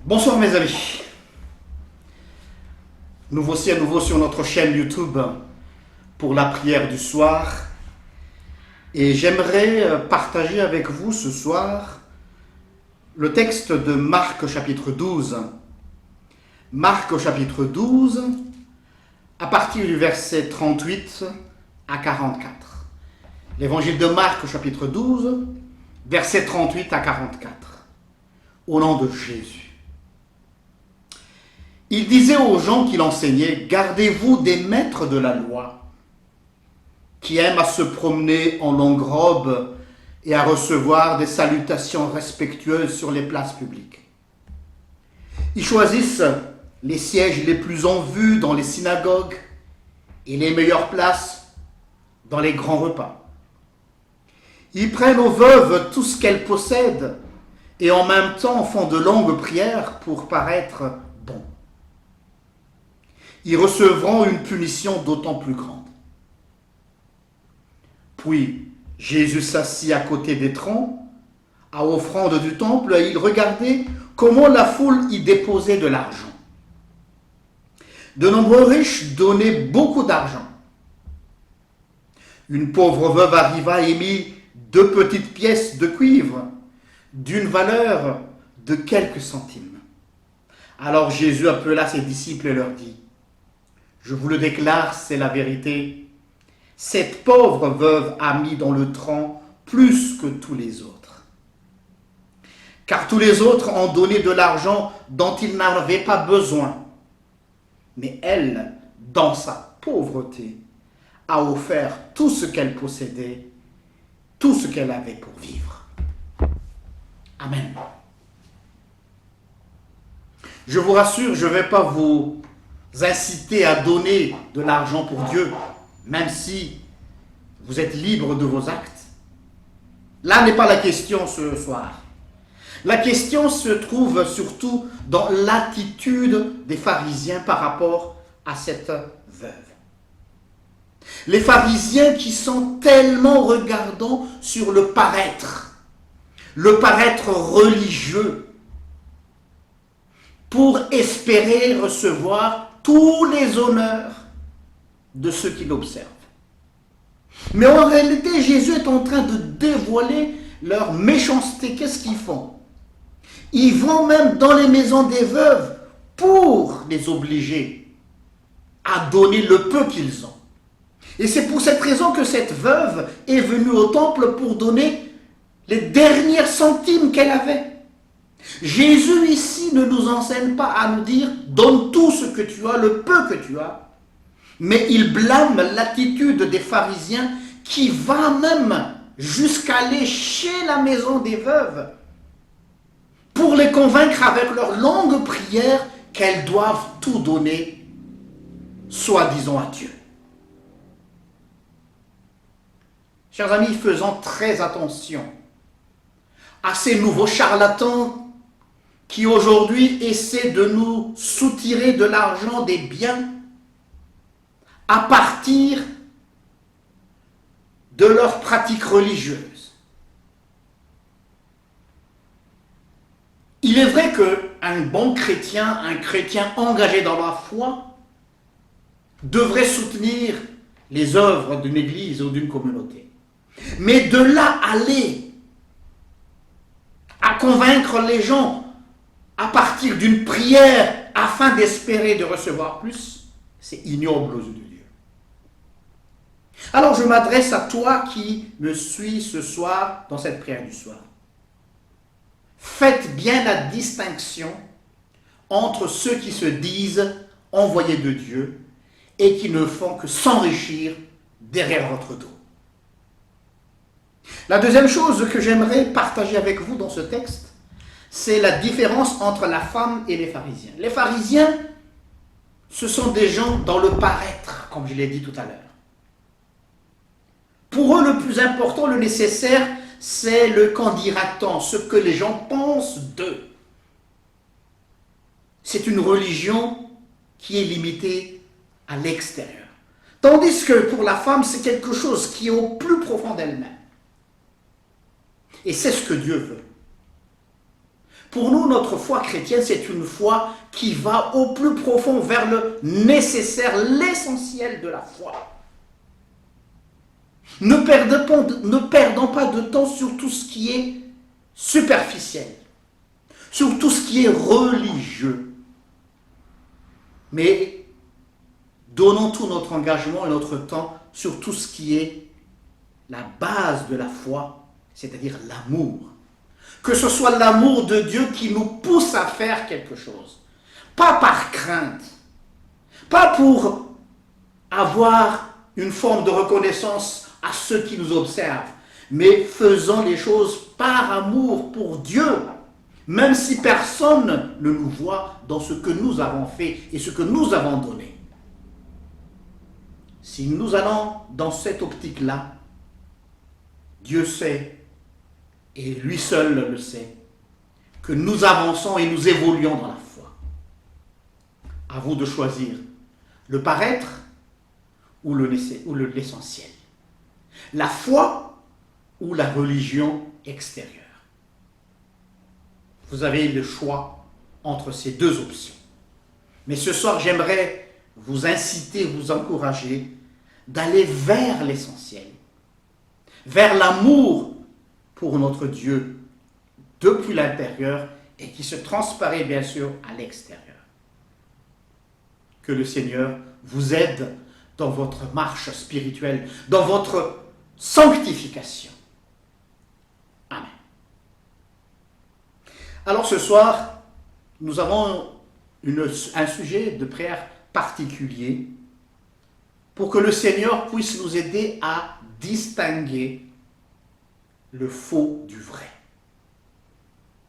Bonsoir mes amis, nous voici à nouveau sur notre chaîne YouTube pour la prière du soir et j'aimerais partager avec vous ce soir le texte de Marc au chapitre 12. Marc au chapitre 12 à partir du verset 38 à 44. L'évangile de Marc au chapitre 12, verset 38 à 44. Au nom de Jésus. Il disait aux gens qu'il enseignait, « Gardez-vous des maîtres de la loi, qui aiment à se promener en longue robe et à recevoir des salutations respectueuses sur les places publiques. Ils choisissent les sièges les plus en vue dans les synagogues et les meilleures places dans les grands repas. Ils prennent aux veuves tout ce qu'elles possèdent et en même temps font de longues prières pour paraître bons. Ils recevront une punition d'autant plus grande. » Puis Jésus s'assit à côté des troncs, à offrande du temple, et il regardait comment la foule y déposait de l'argent. De nombreux riches donnaient beaucoup d'argent. Une pauvre veuve arriva et mit 2 petites pièces de cuivre d'une valeur de quelques centimes. Alors Jésus appela ses disciples et leur dit, « Je vous le déclare, c'est la vérité. Cette pauvre veuve a mis dans le tronc plus que tous les autres. Car tous les autres ont donné de l'argent dont ils n'avaient pas besoin. Mais elle, dans sa pauvreté, a offert tout ce qu'elle possédait, tout ce qu'elle avait pour vivre. » Amen. Je vous rassure, je ne vais pas vous inciter à donner de l'argent pour Dieu, même si vous êtes libre de vos actes. Là n'est pas la question ce soir. La question se trouve surtout dans l'attitude des pharisiens par rapport à cette veuve. Les pharisiens qui sont tellement regardants sur le paraître religieux, pour espérer recevoir tous les honneurs de ceux qui l'observent. Mais en réalité, Jésus est en train de dévoiler leur méchanceté. Qu'est-ce qu'ils font? Ils vont même dans les maisons des veuves pour les obliger à donner le peu qu'ils ont. Et c'est pour cette raison que cette veuve est venue au temple pour donner les derniers centimes qu'elle avait. Jésus ici ne nous enseigne pas à nous dire « donne tout ce que tu as, le peu que tu as », mais il blâme l'attitude des pharisiens qui va même jusqu'à aller chez la maison des veuves pour les convaincre avec leur longue prière qu'elles doivent tout donner, soi-disant à Dieu. Chers amis, faisons très attention à ces nouveaux charlatans qui aujourd'hui essaient de nous soutirer de l'argent, des biens, à partir de leurs pratiques religieuses. Il est vrai qu'un bon chrétien, un chrétien engagé dans la foi, devrait soutenir les œuvres d'une église ou d'une communauté. Mais de là aller à convaincre les gens à partir d'une prière afin d'espérer de recevoir plus, c'est ignoble aux yeux de Dieu. Alors je m'adresse à toi qui me suis ce soir dans cette prière du soir. Faites bien la distinction entre ceux qui se disent envoyés de Dieu et qui ne font que s'enrichir derrière votre dos. La deuxième chose que j'aimerais partager avec vous dans ce texte, c'est la différence entre la femme et les pharisiens. Les pharisiens, ce sont des gens dans le paraître, comme je l'ai dit tout à l'heure. Pour eux, le plus important, le nécessaire, c'est le qu'en dira-t-on, ce que les gens pensent d'eux. C'est une religion qui est limitée à l'extérieur. Tandis que pour la femme, c'est quelque chose qui est au plus profond d'elle-même. Et c'est ce que Dieu veut. Pour nous, notre foi chrétienne, c'est une foi qui va au plus profond vers le nécessaire, l'essentiel de la foi. Ne perdons pas de temps sur tout ce qui est superficiel, sur tout ce qui est religieux. Mais donnons tout notre engagement et notre temps sur tout ce qui est la base de la foi, c'est-à-dire l'amour. Que ce soit l'amour de Dieu qui nous pousse à faire quelque chose. Pas par crainte, pas pour avoir une forme de reconnaissance à ceux qui nous observent, mais faisant les choses par amour pour Dieu, même si personne ne nous voit dans ce que nous avons fait et ce que nous avons donné. Si nous allons dans cette optique-là, Dieu sait, et lui seul le sait, que nous avançons et nous évoluons dans la foi. À vous de choisir le paraître ou l'essentiel. La foi ou la religion extérieure. Vous avez le choix entre ces deux options. Mais ce soir, j'aimerais vous inciter, vous encourager d'aller vers l'essentiel, vers l'amour pour notre Dieu depuis l'intérieur et qui se transparaît bien sûr à l'extérieur. Que le Seigneur vous aide dans votre marche spirituelle, dans votre sanctification. Amen. Alors ce soir, nous avons un sujet de prière particulier pour que le Seigneur puisse nous aider à distinguer le faux du vrai.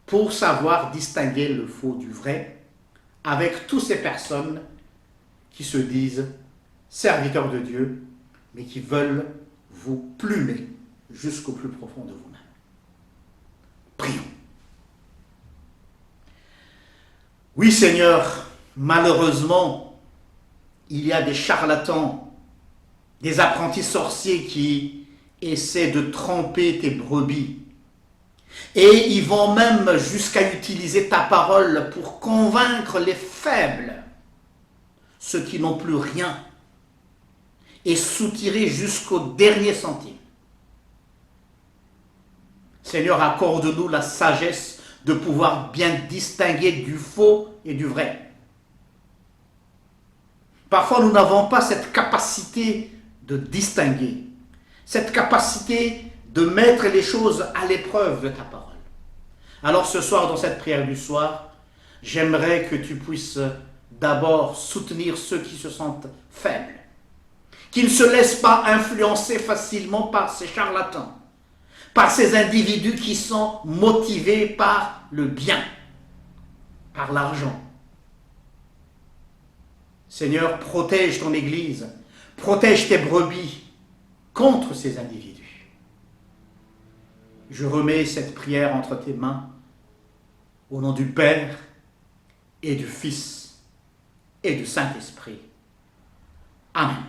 Pour savoir distinguer le faux du vrai avec toutes ces personnes qui se disent serviteurs de Dieu, mais qui veulent vous plumer jusqu'au plus profond de vous-même. Prions. Oui Seigneur, malheureusement, il y a des charlatans, des apprentis sorciers qui essaient de tromper tes brebis. Et ils vont même jusqu'à utiliser ta parole pour convaincre les faibles, ceux qui n'ont plus rien, et soutirer jusqu'au dernier centime. Seigneur, accorde-nous la sagesse de pouvoir bien distinguer du faux et du vrai. Parfois, nous n'avons pas cette capacité de distinguer, cette capacité de mettre les choses à l'épreuve de ta parole. Alors ce soir, dans cette prière du soir, j'aimerais que tu puisses d'abord soutenir ceux qui se sentent faibles, qui ne se laissent pas influencer facilement par ces charlatans, par ces individus qui sont motivés par le bien, par l'argent. Seigneur, protège ton Église, protège tes brebis contre ces individus. Je remets cette prière entre tes mains, au nom du Père et du Fils et du Saint-Esprit. Amen.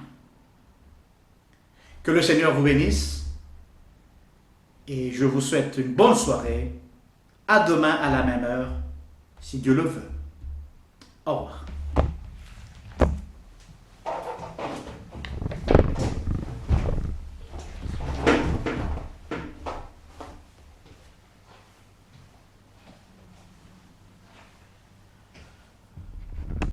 Que le Seigneur vous bénisse et je vous souhaite une bonne soirée. À demain à la même heure, si Dieu le veut. Au revoir.